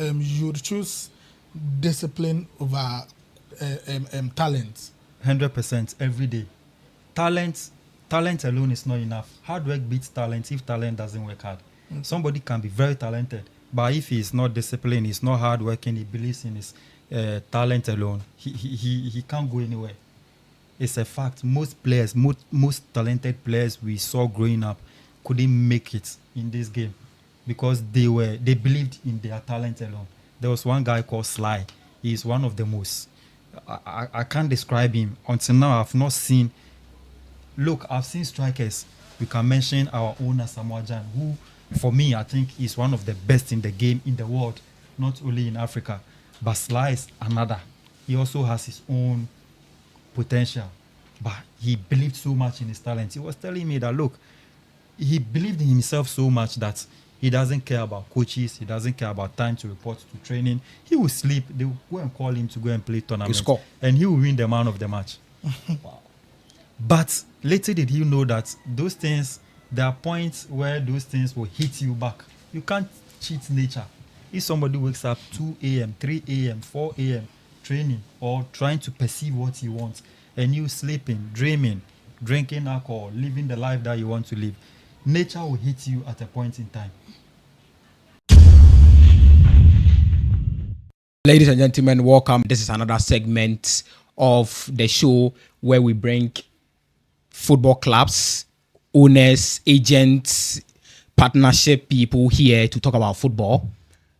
you would choose discipline over talent. 100% every day. Talent alone is not enough. Hard work beats talent if talent doesn't work hard. Somebody can be very talented, but if he's not disciplined, he's not hardworking, he believes in his talent alone, he can't go anywhere. It's a fact. Most players, most talented players we saw growing up couldn't make it in this game because they believed in their talent alone. There was one guy called Sly. He's one of the most. I can't describe him. Until now, I've not seen. Look, I've seen strikers. We can mention our own Asamoah Gyan, who, for me, I think is one of the best in the game in the world, not only in Africa. But Sly is another. He also has his own potential, but he believed so much in his talent. He was telling me that, look, he believed in himself so much that he doesn't care about coaches. He doesn't care about time to report to training. He will sleep. They will go and call him to go and play tournaments. And he will win the man of the match. Wow. But little did he know that those things, there are points where those things will hit you back. You can't cheat nature. If somebody wakes up 2 a.m., 3 a.m., 4 a.m., training or trying to perceive what he wants, and you sleeping, dreaming, drinking alcohol, living the life that you want to live, nature will hit you at a point in time. Ladies and gentlemen, welcome. This is another segment of the show where we bring football clubs, owners, agents, partnership people here to talk about football.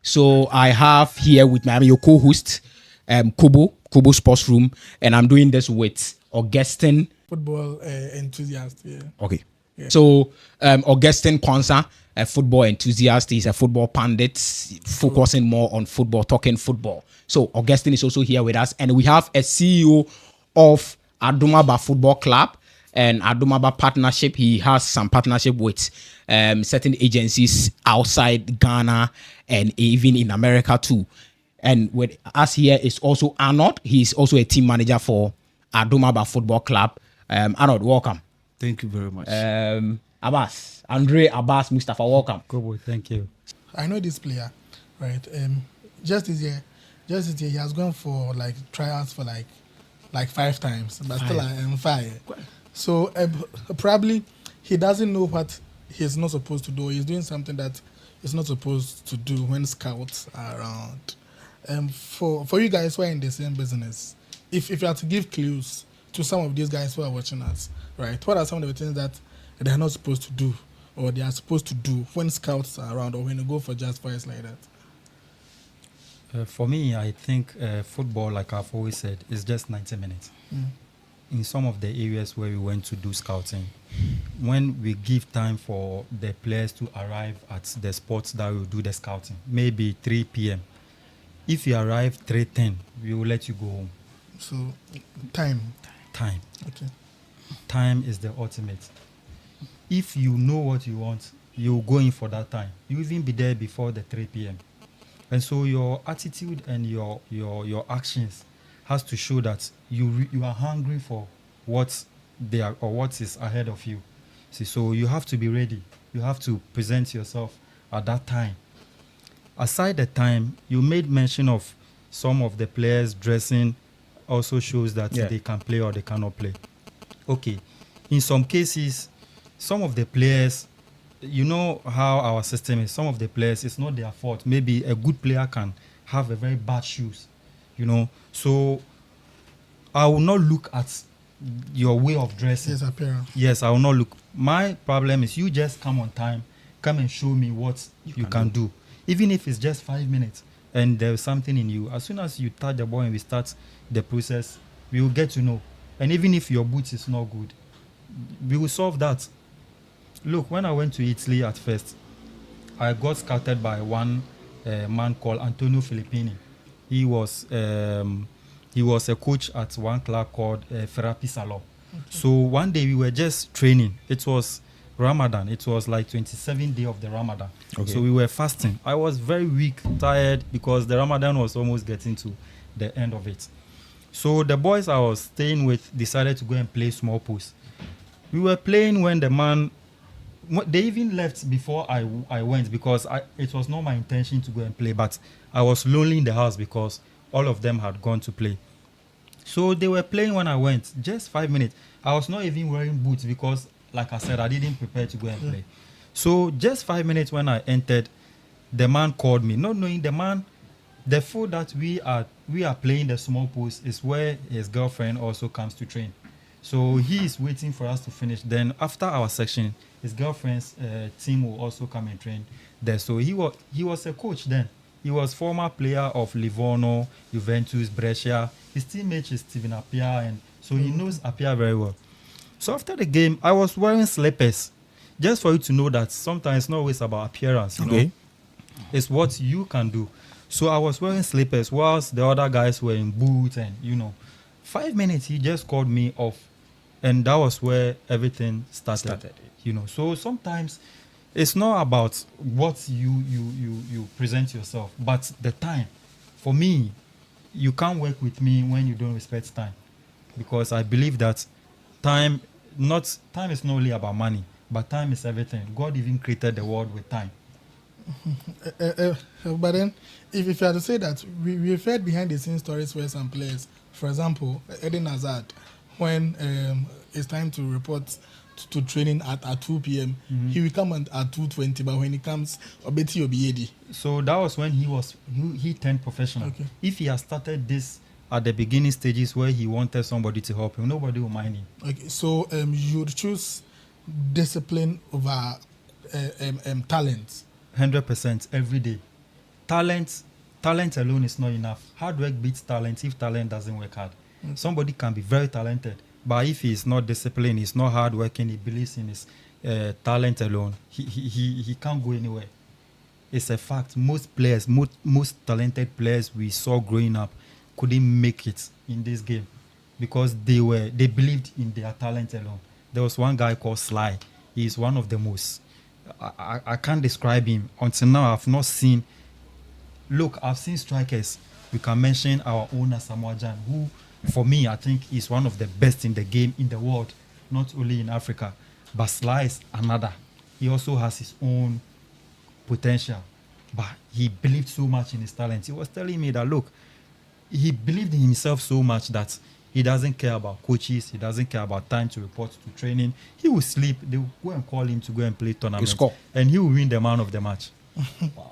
So I have here with me your co-host, Kubo Sports Room, and I'm doing this with Augustine. Football enthusiast, yeah. Okay. Yeah. So Augustine Kwanzaa, a football enthusiast, he's a football pundit, focusing more on football, talking football. So Augustine is also here with us, and we have a CEO of Adumaba Football Club and Adumaba Partnership. He has some partnership with certain agencies outside Ghana and even in America too. And with us here is also Arnold. He's also a team manager for Adumaba Football Club. Arnold, welcome. Thank you very much. Andre Abbas Mustafa, welcome. Kobo, thank you. I know this player, right? Just this year, he has gone for like tryouts for like 5 times, but still I am 5. So probably he doesn't know what he's not supposed to do. He's doing something that he's not supposed to do when scouts are around. For you guys who are in the same business, if you have to give clues to some of these guys who are watching us, right? What are some of the things that they are not supposed to do, or they are supposed to do when scouts are around, or when you go for just fights like that? For me, I think football, like I've always said, is just 90 minutes. In some of the areas where we went to do scouting, when we give time for the players to arrive at the spots that we will do the scouting, maybe 3 p.m. If you arrive 3:10, we will let you go home. So, time. Okay. Time is the ultimate. If you know what you want, you go in for that time. You even be there before the 3 p.m. And so your attitude and your actions has to show that you are hungry for what they are or what is ahead of you. See, so you have to be ready. You have to present yourself at that time. Aside the time, you made mention of some of the players dressing also shows that they can play or they cannot play. Okay. In some cases, some of the players, you know how our system is. Some of the players, it's not their fault. Maybe a good player can have a very bad shoes, you know. So I will not look at your way of dressing. Yes, appearance. Yes, I will not look. My problem is you just come on time, come and show me what you can do. Even if it's just 5 minutes and there's something in you. As soon as you touch the ball and we start the process, we will get to know. And even if your boots is not good, we will solve that. Look, when I went to Italy at first, I got scouted by one man called Antonio Filippini. He was a coach at one club called Ferrapi Salò. Okay. So one day we were just training. It was Ramadan. It was like 27th day of the Ramadan. Okay. So we were fasting. I was very weak, tired, because the Ramadan was almost getting to the end of it. So the boys I was staying with decided to go and play small post. We were playing when the man they even left before I went because it was not my intention to go and play, but I was lonely in the house because all of them had gone to play. So they were playing when I went, just 5 minutes. I was not even wearing boots because, like I said, I didn't prepare to go and play. So just 5 minutes when I entered, the man called me, not knowing the food that we are playing the small post is where his girlfriend also comes to train. So he is waiting for us to finish. Then after our section, his girlfriend's team will also come and train there. So he was a coach then. He was former player of Livorno, Juventus, Brescia. His teammate is Steven Appiah, and so he knows Appiah very well. So after the game, I was wearing slippers, just for you to know that sometimes it's not always about appearance. You know, it's what you can do. So I was wearing slippers whilst the other guys were in boots, and 5 minutes he just called me off, and that was where everything started. So sometimes it's not about what you present yourself, but the time. For me, you can't work with me when you don't respect time, because I believe that time is not only about money, but time is everything. God even created the world with time. But then, if you had to say that, we've heard behind the scenes stories where some players, for example, Eden Hazard, when it's time to report to training at 2 p.m., he will come at 2:20, but when he comes, Obeti Obiedi. So that was when he turned professional. Okay. If he had started this at the beginning stages where he wanted somebody to help him, nobody will mind him. Okay, so you would choose discipline over talent. 100% every day. Talent alone is not enough. Hard work beats talent if talent doesn't work hard. Somebody can be very talented, but if he is not disciplined, he's not hard working, he believes in his talent alone, he can't go anywhere. It's a fact. Most players, most talented players we saw growing up couldn't make it in this game because they believed in their talent alone. There was one guy called Sly. He is one of the most. I can't describe him. Until now, I've not seen. Look, I've seen strikers. We can mention our own Samoa Jan, who, for me, I think is one of the best in the game in the world, not only in Africa. But Sly is another. He also has his own potential, but he believed so much in his talent. He was telling me that, look, he believed in himself so much that he doesn't care about coaches. He doesn't care about time to report to training. He will sleep. They will go and call him to go and play tournaments. And he will win the man of the match. Wow.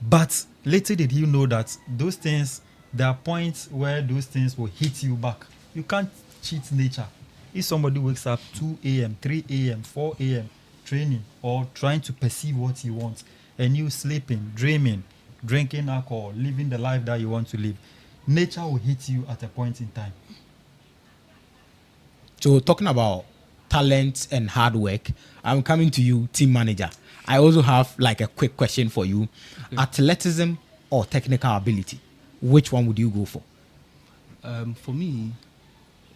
But later did he know that those things, there are points where those things will hit you back. You can't cheat nature. If somebody wakes up 2 a.m., 3 a.m., 4 a.m., training or trying to perceive what he wants, and you sleeping, dreaming, drinking alcohol, living the life that you want to live, nature will hit you at a point in time. So talking about talent and hard work, I'm coming to you, team manager. I also have like a quick question for you. Okay. Athleticism or technical ability, which one would you go for? For me,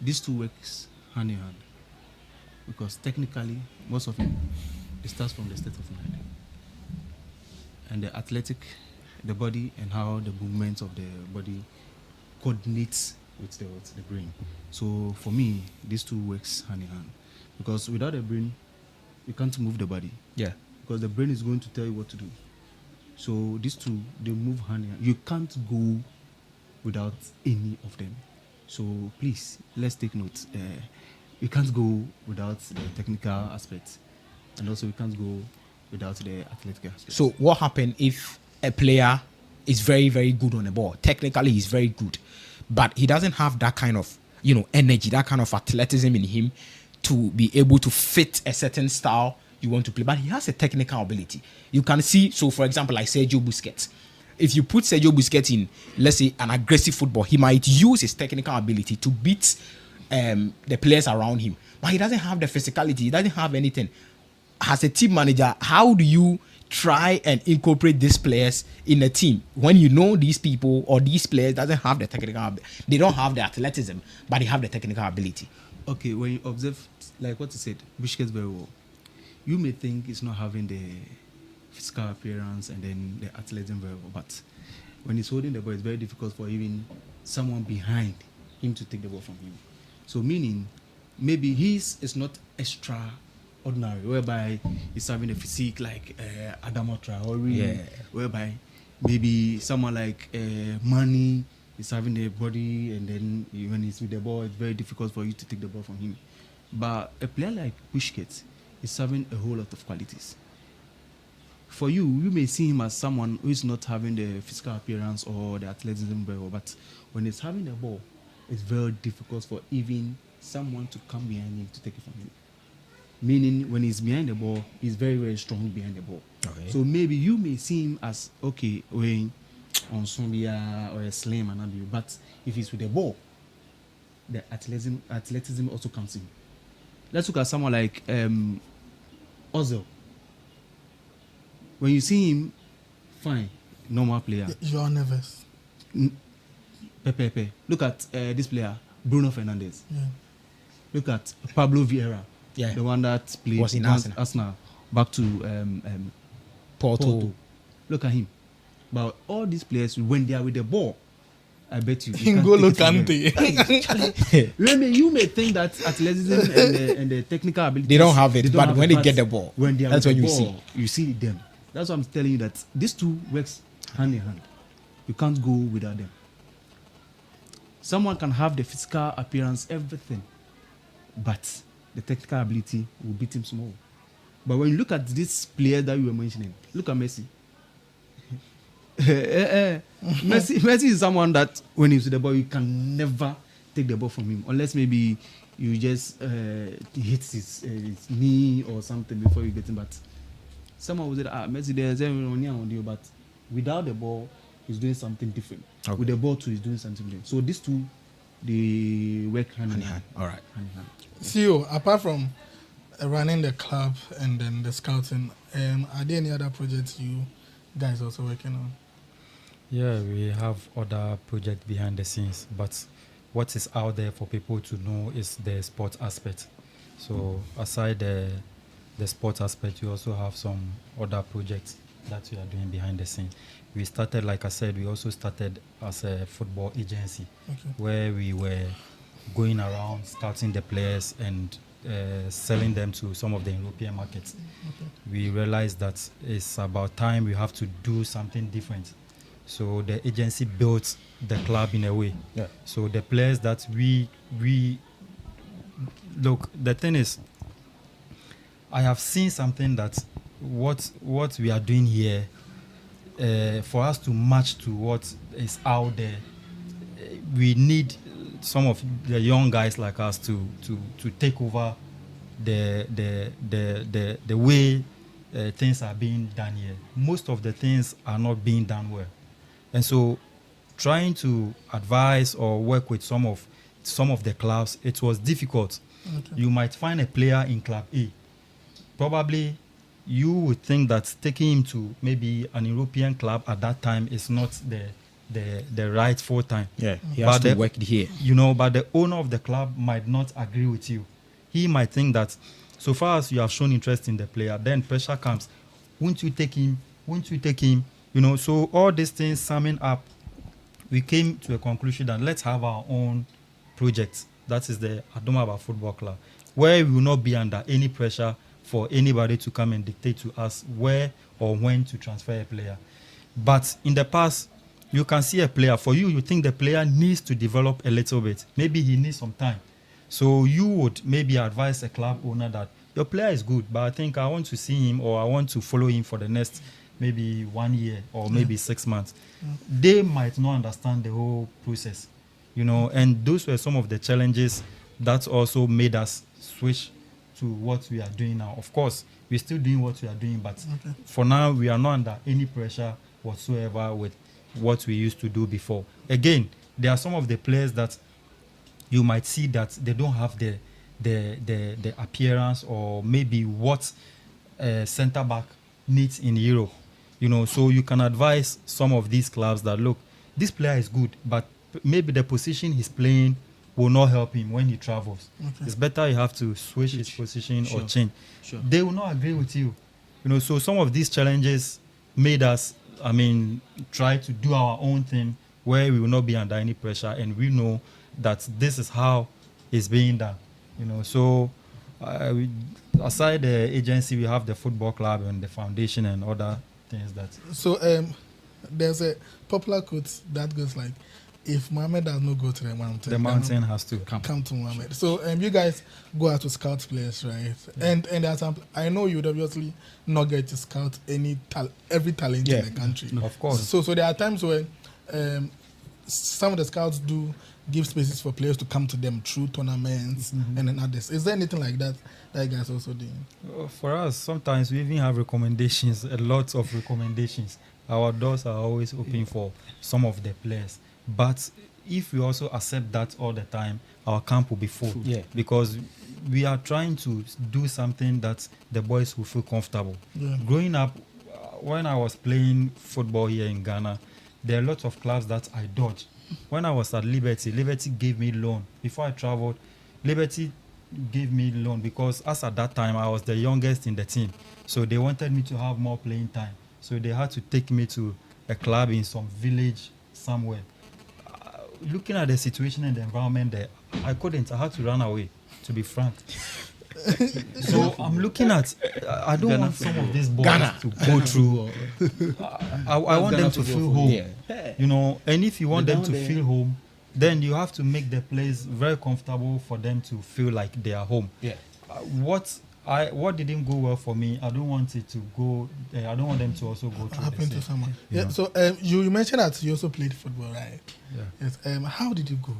these two works hand in hand, because technically, most of it starts from the state of mind. And the athletic, the body and how the movements of the body coordinates with the brain. So for me, these two works hand in hand, because without the brain, you can't move the body. Yeah. Because the brain is going to tell you what to do. So these two, they move hand in hand. You can't go without any of them. So please, let's take note. You can't go without the technical aspects, and also you can't go without the athletic aspects. So what happens if a player is very, very good on the ball? Technically, he's very good, but he doesn't have that kind of, energy, that kind of athleticism in him to be able to fit a certain style you want to play. But he has a technical ability. You can see, so for example, like Sergio Busquets. If you put Sergio Busquets in, let's say, an aggressive football, he might use his technical ability to beat the players around him. But he doesn't have the physicality. He doesn't have anything. As a team manager, how do you try and incorporate these players in a team when you know these people or these players doesn't have the technical, they don't have the athleticism, but they have the technical ability? Okay, when you observe, like what you said, Busquets very well, you may think it's not having the physical appearance and then the athleticism very well, but when he's holding the ball, it's very difficult for even someone behind him to take the ball from him. So meaning, maybe his is not extra ordinary, whereby he's having a physique like Adama Traore, whereby maybe someone like Mani is having a body, and then when he's with the ball, it's very difficult for you to take the ball from him. But a player like Busquets is having a whole lot of qualities. For you may see him as someone who is not having the physical appearance or the athleticism, but when he's having the ball, it's very difficult for even someone to come behind him to take it from him. Meaning, when he's behind the ball, he's very, very strong behind the ball. Okay. So maybe you may see him as, okay, when on Sombia or a slam and all, but if he's with the ball, the athleticism also comes in. Let's look at someone like Ozil. When you see him, fine, normal player. You are nervous. Pepe. Look at this player, Bruno Fernandes. Yeah. Look at Pablo Vieira, the one that played was in Arsenal back to Porto. Look at him. But all these players, when they are with the ball, I bet you. N'Golo Kante. You may think that athleticism and the technical ability, they don't have it, but when they get the ball, when they are that's when you you see them. That's why I'm telling you that these two works hand in hand. You can't go without them. Someone can have the physical appearance, everything, but the technical ability will beat him small. But when you look at this player that you were mentioning, look at Messi. Messi is someone that when he's with the ball, you can never take the ball from him, unless maybe you just hit his knee or something before you get him. But someone will say, Messi there's everyone on you, but without the ball, he's doing something different. Okay. With the ball too, he's doing something different. So these two, they work hand in hand. All right. Hand in hand. CEO, apart from running the club and then the scouting, are there any other projects you guys also working on? Yeah, we have other projects behind the scenes, but what is out there for people to know is the sports aspect. So aside the sports aspect, we also have some other projects that we are doing behind the scenes. We started, like I said, we also started as a football agency, where we were going around scouting the players and selling them to some of the European markets. We realized that it's about time we have to do something different. So the agency built the club in a way. Yeah. So the players that we look, the thing is, I have seen something that what we are doing here, for us to match to what is out there, we need some of the young guys like us to take over the way things are being done here. Most of the things are not being done well. And so trying to advise or work with some of the clubs, it was difficult. You might find a player in club A. Probably you would think that taking him to maybe an European club at that time is not the rightful time. Yeah, he has to work here. But the owner of the club might not agree with you. He might think that so far as you have shown interest in the player, then pressure comes. Won't you take him? So all these things summing up, we came to a conclusion that let's have our own project. That is the Adomaba Football Club, where we will not be under any pressure for anybody to come and dictate to us where or when to transfer a player. But in the past, you can see a player. For you think the player needs to develop a little bit. Maybe he needs some time. So you would maybe advise a club owner that your player is good, but I think I want to see him or I want to follow him for the next maybe 1 year or maybe 6 months. They might not understand the whole process, and those were some of the challenges that also made us switch to what we are doing now. Of course, we're still doing what we are doing, but for now, we are not under any pressure whatsoever with what we used to do before. Again, there are some of the players that you might see that they don't have the appearance or maybe what centre back needs in Europe. So you can advise some of these clubs that, look, this player is good, but maybe the position he's playing will not help him when he travels. It's better you have to switch his position or change. They will not agree with you. So some of these challenges made us, try to do our own thing where we will not be under any pressure, and we know that this is how it's being done. So we, aside the agency, we have the football club and the foundation and other things that. So there's a popular quote that goes like, if Mohammed does not go to the mountain, The mountain has to come to Mohammed. So you guys go out to scout players, right? Yeah. And there's I know you would obviously not get to scout every talent in the country. Of course. So there are times when some of the scouts do give spaces for players to come to them through tournaments and then others. Is there anything like that you guys also doing? For us, sometimes we even have recommendations, a lot of recommendations. Our doors are always open for some of the players. But if we also accept that all the time, our camp will be full. Yeah. Because we are trying to do something that the boys will feel comfortable. Yeah. Growing up, when I was playing football here in Ghana, there are lots of clubs that I dodged. When I was at Liberty gave me loan. Before I traveled, Liberty gave me loan because as at that time, I was the youngest in the team. So they wanted me to have more playing time. So they had to take me to a club in some village somewhere. Looking at the situation and the environment there, I couldn't. I had to run away, to be frank. So I'm looking at, I don't want some of these boys to go through. I want them to feel home. Yeah. You know, and if you want them to feel home, then you have to make the place very comfortable for them to feel like they are home. Yeah. What didn't go well for me, I don't want it to go. I don't want them to also go through. Happen to someone. You Yeah. know. So you mentioned that you also played football, right? Yeah. Yes. How did you go?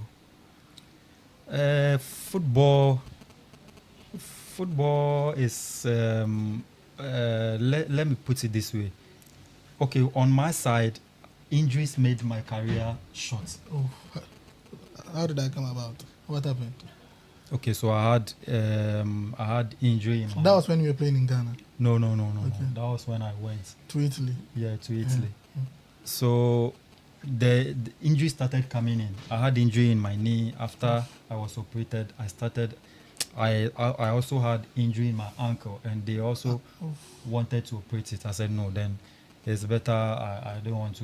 Football is let me put it this way. Okay, on my side, injuries made my career short. Oh, how did that come about? What happened? Okay, so I had injury in my That was when you were playing in Ghana. no. Okay. That was when I went To Italy. to Italy. Yeah. So the injury started coming in. I had injury in my knee after I was operated. I also had injury in my ankle, and they also wanted to operate it. I said no. Then it's better. I don't want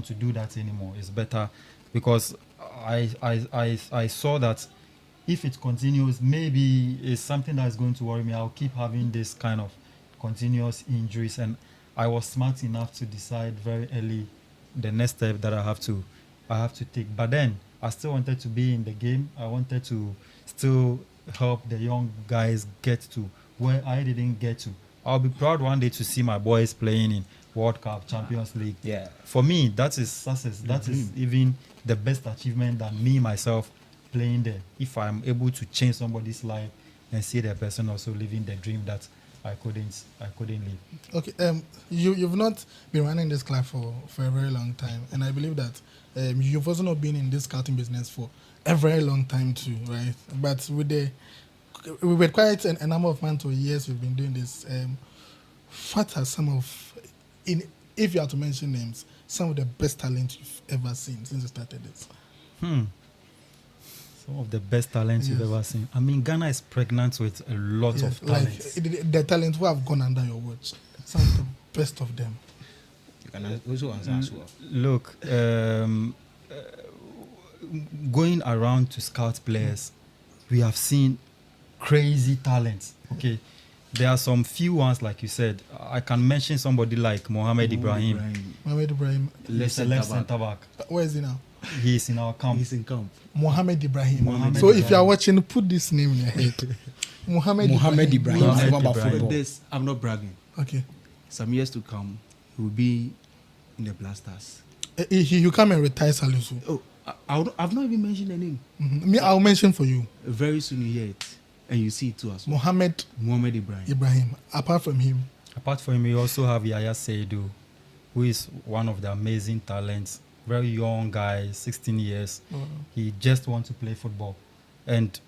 to do that anymore. It's better because I saw that if it continues, maybe it's something that is going to worry me. I'll keep having this kind of continuous injuries, and I was smart enough to decide very early the next step that I have to take. But then I still wanted to be in the game. I wanted to still help the young guys get to where I didn't get to. I'll be proud one day to see my boys playing in World Cup, Champions League. Yeah. For me, that is success. That is even the best achievement than me myself playing there. If I'm able to change somebody's life and see the person also living the dream that I couldn't live. Okay. You've not been running this club for a very long time, and I believe that you've also not been in this scouting business for a very long time too, right? But with quite a number of months or years we've been doing this, what are some of, if you are to mention names, some of the best talent you've ever seen since you started this? Some of the best talents you've ever seen. I mean, Ghana is pregnant with a lot of talents. Like the talent who have gone under your watch, some of the best of them. You can also answer as well. Look, going around to scout players, we have seen crazy talents. Okay, there are some few ones, like you said. I can mention somebody like Mohamed Ibrahim. Mohamed Ibrahim. He's a left centre back. Where is he now? He is in our camp. He's in camp. Mohamed Ibrahim. Mohamed so if you are Ibrahim. watching, put this name in your head. Mohamed Ibrahim. Mohamed About Ibrahim. football. This, I'm not bragging. Okay. Some years to come, he will be in the Blasters. You come and retire Salisu. Oh, I've not even mentioned the name. Me, I'll mention for you. Very soon you hear it, and you see it too as well. Mohamed Ibrahim. Ibrahim. Apart from him, Apart from him, we also have Yaya Seidu, who is one of the amazing talents. Very young guy, 16 years. He just wants to play football. And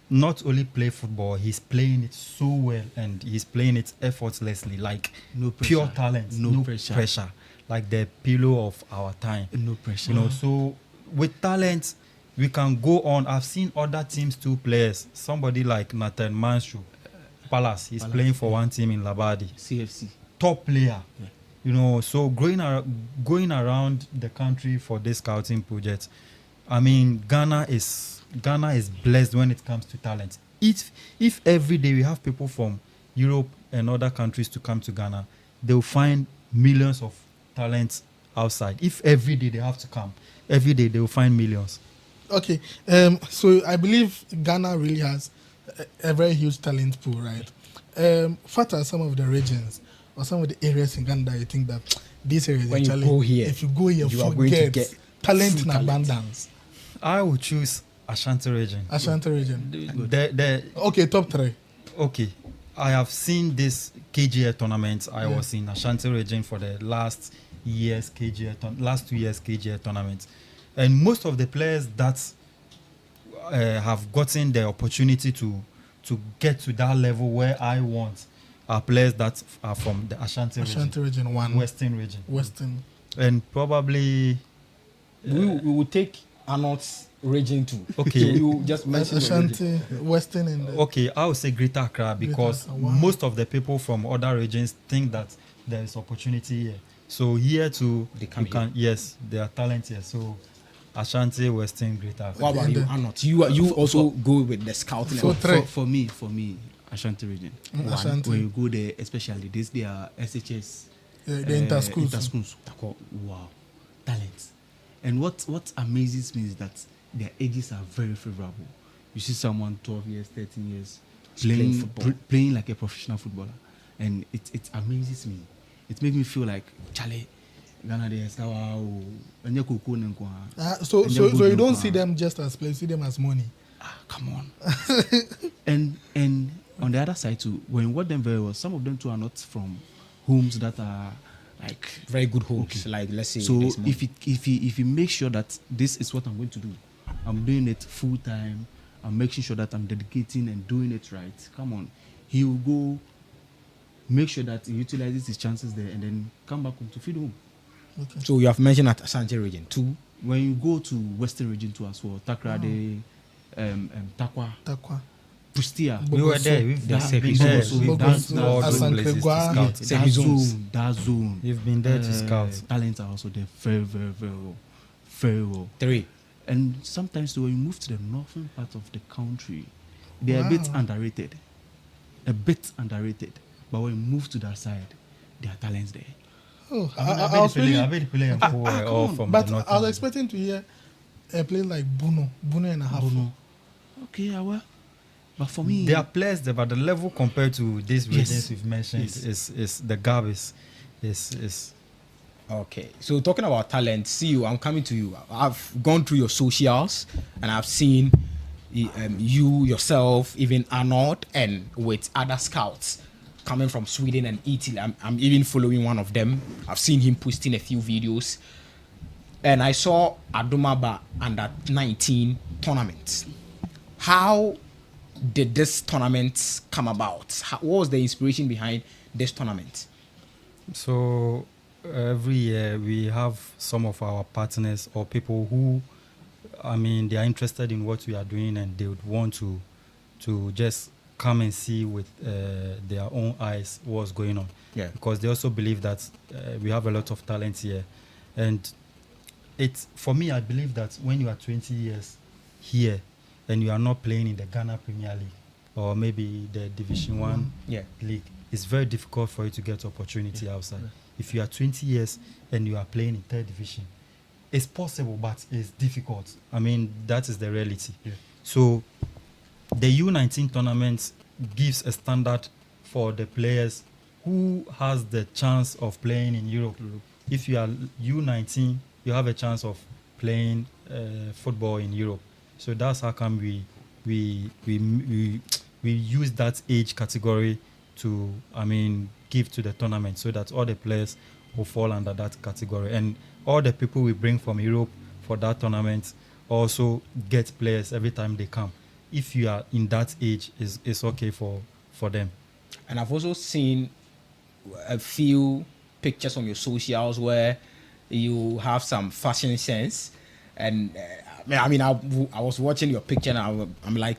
not only play football, he's playing it so well, and he's playing it effortlessly, like No pressure. pure talent, No pressure, like the pillow of our time. No pressure. You know, so with talent, we can go on. I've seen other teams, two players. Somebody like Nathan Manshu, Palace. He's playing for one team in Labadi. CFC. Top player. Yeah. You know, so going around the country for this scouting project, I mean, Ghana is blessed when it comes to talent. if every day we have people from Europe and other countries to come to Ghana, they'll find millions of talents outside. If every day they have to come, every day they will find millions. Okay, so I believe Ghana really has a very huge talent pool, right? What are some of the regions or some of the areas in Ghana that you think that these areas When you actually, go here, if you go here, you are going to get talent full in talent. abundance? I would choose Ashanti region. Ashanti region. Okay, top 3. Okay, I have seen this KGA tournament. I was in Ashanti region for the last 2 years KGA tournament, and most of the players that have gotten the opportunity to get to that level where I want are players that are from the Ashanti region 1. Western region. And probably we will take Arnold's region too. Okay. So you just mention Ashanti, Western, and okay, I would say Greater Accra because Accra, wow. most of the people from other regions think that there is opportunity here. So here too, They come you can, yes, there are talent here. So Ashanti, Western, Greater Accra. What about you, Arnold? You also go with the scouting. So and- three. For me, Ashanti region. Ashanti. When you go there, especially this, they are SHS. the inter-schools. Inter-schools. Wow, talents. And what amazes me is that their ages are very favorable. You see someone 12 years, 13 years playing football. playing like a professional footballer, and it amazes me. It makes me feel like Charlie. Ghana they are wow. So you don't see them just as players, see them as money. Come on. and on the other side too, when you watch them very well, some of them too are not from homes that are like very good homes. Like let's say. so there's money. if he makes sure that this is what I'm going to do, I'm doing it full time, I'm making sure that I'm dedicating and doing it right. Come on, he will go make sure that he utilizes his chances there and then come back home to feed home. So you have mentioned at Ashanti region 2. When you go to Western region too as well, Takrade, Takwa. Pustia, We were there. We've They are been there. Bogoso, We've Bogoso, done all those places to Asankegwa. scout. Save his zones. that zone. You've been there to scout. Talents are also there very, very, very well. Very well. 3. And sometimes when you move to the northern part of the country, they're a bit underrated. A bit underrated. But when you move to that side, there are talents there. Oh, I I was bet really, the player all from but the north. I was expecting to hear a place like Bruno and a half. Bruno. Okay, well. But for me, There are players there, but the level compared to these Yes. regions we've mentioned is the gap is Okay, so talking about talent, see I'm coming to you. I've gone through your socials and I've seen you yourself, even Arnold, and with other scouts coming from Sweden and Italy. I'm even following one of them. I've seen him posting a few videos, and I saw Adumaba under 19 tournament. How did this tournament come about? What was the inspiration behind this tournament? so every year we have some of our partners or people who, I mean, they are interested in what we are doing and they would want to just come and see with their own eyes what's going on. Yeah. Because they also believe that we have a lot of talent here, and it's for me. I believe that when you are 20 years here and you are not playing in the Ghana Premier League or maybe the Division 1 Yeah. league, it's very difficult for you to get opportunity outside. If you are 20 years and you are playing in third division, it's possible, but it's difficult. I mean, that is the reality. Yeah. So the U19 tournament gives a standard for the players who has the chance of playing in Europe. If you are U19, you have a chance of playing football in Europe. So that's how come we use that age category to, I mean, give to the tournament so that all the players will fall under that category. And all the people we bring from Europe for that tournament also get players every time they come. If you are in that age, it's okay for them. And I've also seen a few pictures on your socials where you have some fashion sense. And I was watching your picture and I'm like,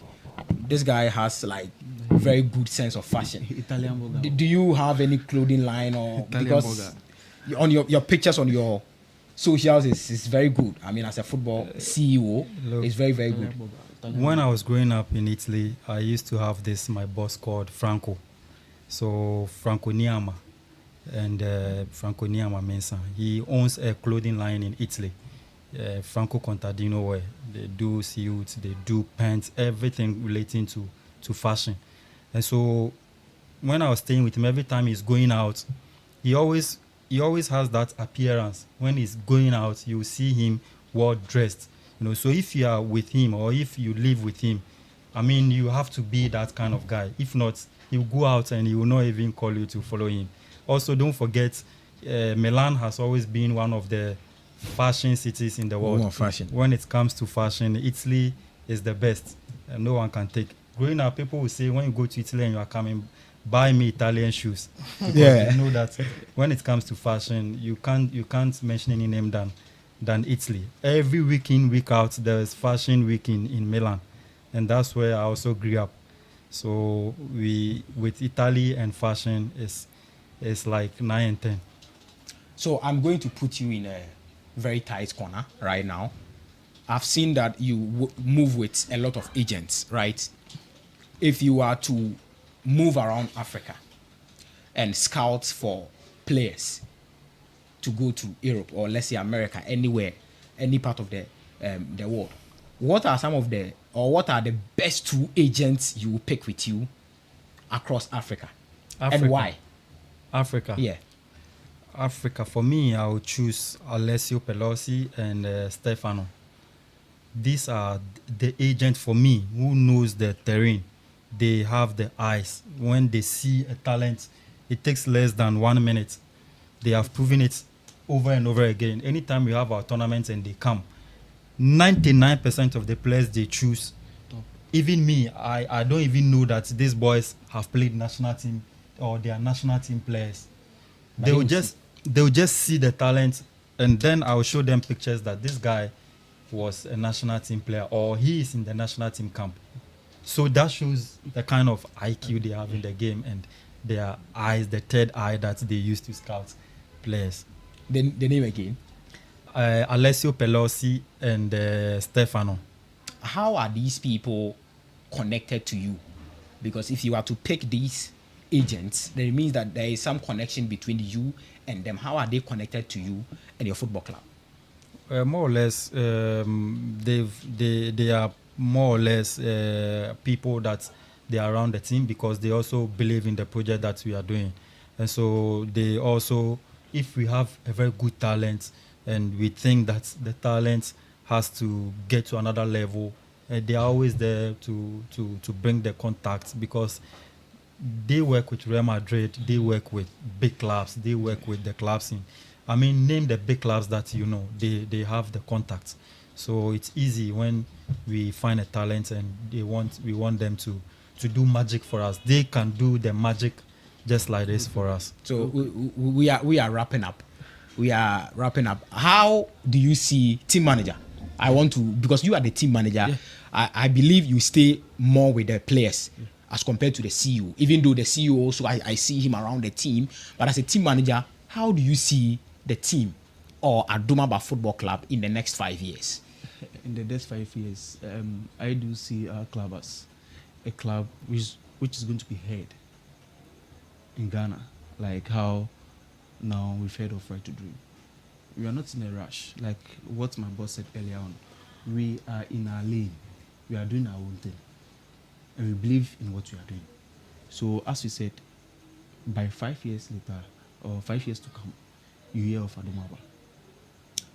this guy has like very good sense of fashion. Italian Boga. Do you have any clothing line or Italian because on your pictures on your socials is very good. I mean, as a football CEO, look, it's very, very good. When I was growing up in Italy, I used to have my boss called Franco. So Franco Niama, and Franco Niama Mensa. He owns a clothing line in Italy, Franco Contadino, where they do suits, they do pants, everything relating to fashion. And so when I was staying with him, every time he's going out, he always has that appearance. When he's going out, you see him well dressed. So if you are with him or if you live with him, I mean, you have to be that kind of guy. If not, he'll go out and he will not even call you to follow him. Also, don't forget, Milan has always been one of the fashion cities in the world. Fashion. When it comes to fashion, Italy is the best. And no one can take. Growing up, people will say, when you go to Italy and you are coming, buy me Italian shoes. Yeah. You know that when it comes to fashion, you can't mention any name than Italy. Every week in, week out, there's fashion week in Milan. And that's where I also grew up. So with Italy and fashion is like 9 and 10. So I'm going to put you in a very tight corner right now. I've seen that you move with a lot of agents, right? If you are to move around Africa and scout for players to go to Europe or let's say America, anywhere, any part of the world, what are the best 2 agents you will pick with you across Africa? And why? Africa. Yeah. Africa, for me, I would choose Alessio Pelosi and Stefano. These are the agents for me who knows the terrain. They have the eyes. When they see a talent, it takes less than 1 minute. They have proven it over and over again. Anytime we have our tournaments and they come, 99% of the players they choose, even me, I don't even know that these boys have played national team or they are national team players. They will just see the talent, and then I will show them pictures that this guy was a national team player or he is in the national team camp. So that shows the kind of IQ they have in the game and their eyes, the third eye that they use to scout players. The name again? Alessio Pelosi and Stefano. How are these people connected to you? Because if you are to pick these agents, then it means that there is some connection between you and them. How are they connected to you and your football club? More or less, they are more or less people that they are around the team because they also believe in the project that we are doing. And so they also, if we have a very good talent and we think that the talent has to get to another level, they are always there to bring the contacts because they work with Real Madrid, they work with big clubs, they work with the clubs name the big clubs that you know, they have the contacts. So it's easy when we find a talent and we want them to do magic for us. They can do the magic just like this for us. So we are wrapping up. How do you see team manager? Because you are the team manager, yeah. I believe you stay more with the players as compared to the CEO. Even though the CEO also, I see him around the team. But as a team manager, how do you see the team or Adumaba Football Club in the next 5 years? In the next 5 years, I do see our club as a club which is going to be heard in Ghana, like how now we've heard of Right to Dream. We are not in a rush, like what my boss said earlier on. We are in our lane. We are doing our own thing, and we believe in what we are doing. So, as we said, by 5 years later, or 5 years to come, you hear of Adumaba.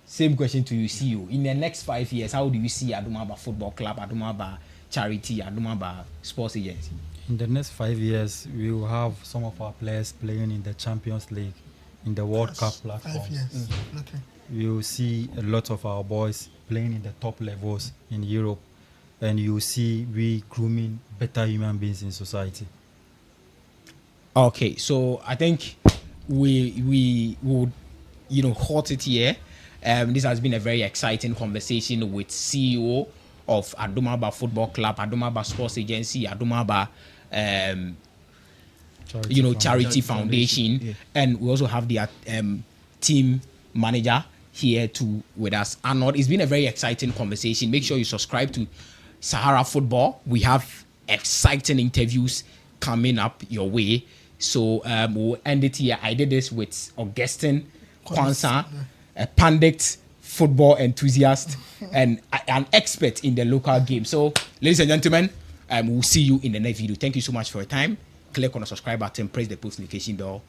Same question to you, CEO. In the next 5 years, how do you see Adumaba Football Club, Adumaba Charity, Adumaba Sports Agency? In the next 5 years, we will have some of our players playing in the Champions League, in the World Cup platforms. 5 years. Okay. We will see a lot of our boys playing in the top levels in Europe, and you will see we grooming better human beings in society. Okay, so I think we would, halt it here. This has been a very exciting conversation with CEO of Adumaba Football Club, Adumaba Sports Agency, Adumaba, Charity Foundation. Yeah. And we also have the team manager here with us, Arnold. It's been a very exciting conversation. Make sure you subscribe to Sahara football. We have exciting interviews coming up your way. So we'll end it here. I did this with Augustine Kwanzaa, a pundit, football enthusiast, and an expert in the local game. So, ladies and gentlemen, we'll see you in the next video. Thank you so much for your time. Click on the subscribe button, press the post notification bell.